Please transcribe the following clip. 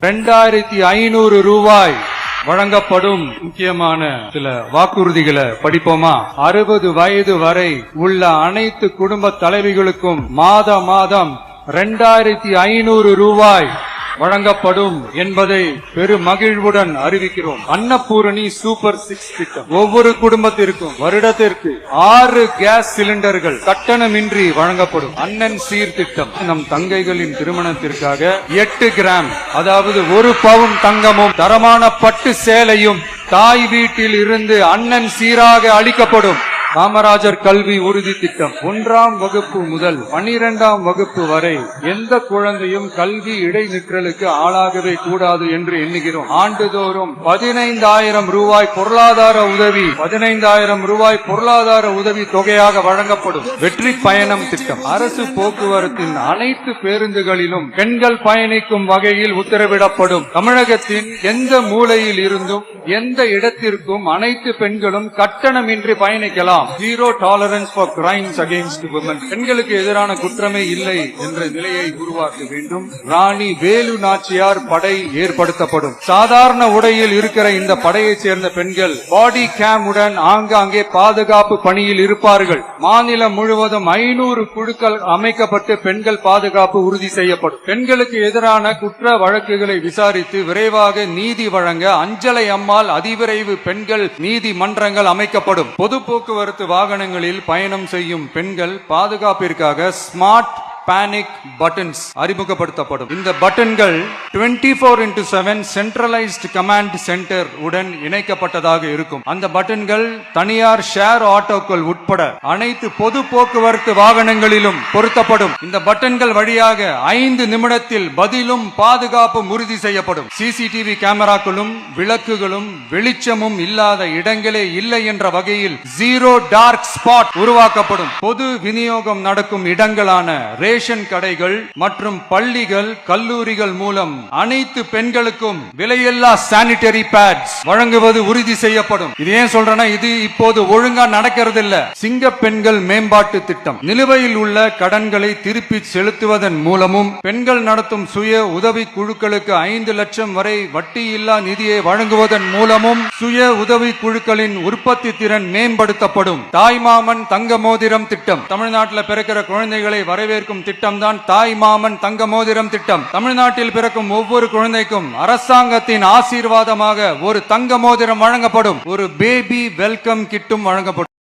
2500 ரூபாய் வழங்கப்படும். முக்கியமான சில வாக்குறுதிகளை படிப்போமா? 60 வயது வரை உள்ள அனைத்து குடும்ப தலைவிகளுக்கும் மாதம் 2500 ரூபாய் வழங்கப்படும் என்பதை பெரு மகிழ்வுடன் அறிவிக்கிறோம். அன்னபூரணி சூப்பர் 6 திட்டம் ஒவ்வொரு குடும்பத்திற்கும் வருடத்திற்கு 6 கேஸ் சிலிண்டர்கள் கட்டணமின்றி வழங்கப்படும். அண்ணன் சீர் திட்டம் நம் தங்கைகளின் திருமணத்திற்காக 8 கிராம் அதாவது 1 பவுன் தங்கமும் தரமான பட்டு சேலையும் தாய் வீட்டில் இருந்து அண்ணன் சீராக அளிக்கப்படும். காமராஜர் கல்வி உறுதி திட்டம் 1ஆம் வகுப்பு முதல் 12ஆம் வகுப்பு வரை எந்த குழந்தையும் கல்வி இடைநிற்றலுக்கு ஆளாகவே கூடாது என்று எண்ணுகிறோம். ஆண்டுதோறும் 15,000 ரூபாய் பொருளாதார உதவி 15,000 ரூபாய் பொருளாதார உதவி தொகையாக வழங்கப்படும். வெற்றி பயணம் திட்டம் அரசு போக்குவரத்தின் அனைத்து பேருந்துகளிலும் பெண்கள் பயணிக்கும் வகையில் உத்தரவிடப்படும். தமிழகத்தின் எந்த மூலையில் இருந்தும் எந்த இடத்திற்கும் அனைத்து பெண்களும் கட்டணமின்றி பயணிக்கலாம். Zero tolerance for crimes against women. பெண்களுக்கு எதிரான குற்றமே இல்லை என்ற நிலையை உருவாக்க வேண்டும். ராணி வேலு நாச்சியார் படை ஏற்படுத்தப்படும். சாதாரண உடையில் இருக்கிற இந்த படையைச் சேர்ந்த பெண்கள் பாடி கேம் உடன் ஆங்காங்கே பாதுகாப்பு பணியில் இருப்பார்கள். மாநிலம் முழுவதும் 500 குழுக்கள் அமைக்கப்பட்டு பெண்கள் பாதுகாப்பு உறுதி செய்யப்படும். பெண்களுக்கு எதிரான குற்ற வழக்குகளை விசாரித்து விரைவாக நீதி வழங்க அஞ்சலை அம்மாள் அதிவிரைவு பெண்கள் நீதிமன்றங்கள் அமைக்கப்படும். பொது போக்குவரத்து வாகனங்களில் பயணம் செய்யும் பெண்கள் பாதுகாப்பிற்காக ஸ்மார்ட் பேனிக் பட்டன்ஸ் அறிமுகப்படுத்தப்படும். இந்த பட்டன்கள் 24/7 சென்ட்ரலைஸ்ட் கமாண்ட் சென்டர் உடன் இணைக்கப்பட்டதாக இருக்கும். அந்த பட்டன்கள் தனியார் ஷேர் ஆட்டோக்கள் உட்பட அனைத்து பொது போக்குவரத்து வாகனங்களிலும் பொருத்தப்படும். இந்த பட்டன்கள் வழியாக 5 நிமிடத்தில் பதிலும் பாதுகாப்பும் உறுதி செய்யப்படும். சிசிடிவி கேமராக்களும் விளக்குகளும் வெளிச்சமும் இல்லாத இடங்களே இல்லை என்ற வகையில் ஜீரோ டார்க் ஸ்பாட் உருவாக்கப்படும். பொது விநியோகம் நடக்கும் இடங்களான ரேஷன் கடைகள் மற்றும் பள்ளிகள் கல்லூரிகள் மூலம் அனைத்து பெண்களுக்கும் விலையில்லா சானிட்டரி பேட்ஸ் வழங்குவது உறுதி செய்யப்படும். இது ஏன் சொல்றேன்னா இது இப்போது ஒழுங்கா நடக்கிறது இல்ல. சிங்க பெண்கள் மேம்பாட்டு திட்டம் நிலுவையில் உள்ள கடன்களை திருப்பி செலுத்துவதன் மூலமும் பெண்கள் நடத்தும் சுய உதவி குழுக்களுக்கு 5 லட்சம் வரை வட்டியில்லா நிதியை வழங்குவதன் மூலமும் சுய உதவி குழுக்களின் உற்பத்தி திறன் மேம்படுத்தப்படும். தாய்மாமன் தங்க மோதிரம் திட்டம் தமிழ்நாட்டில் பிறக்கிற குழந்தைகளை வரவேற்கும் திட்டம் தான் தாய்மாமன் தங்க மோதிரம் திட்டம். தமிழ்நாட்டில் பிறக்கும் ஒவ்வொரு குழந்தைக்கும் அரசாங்கத்தின் ஆசீர்வாதமாக ஒரு தங்க மோதிரம் வழங்கப்படும். ஒரு பேபி வெல்கம் கிட்டும் வழங்கப்படும்.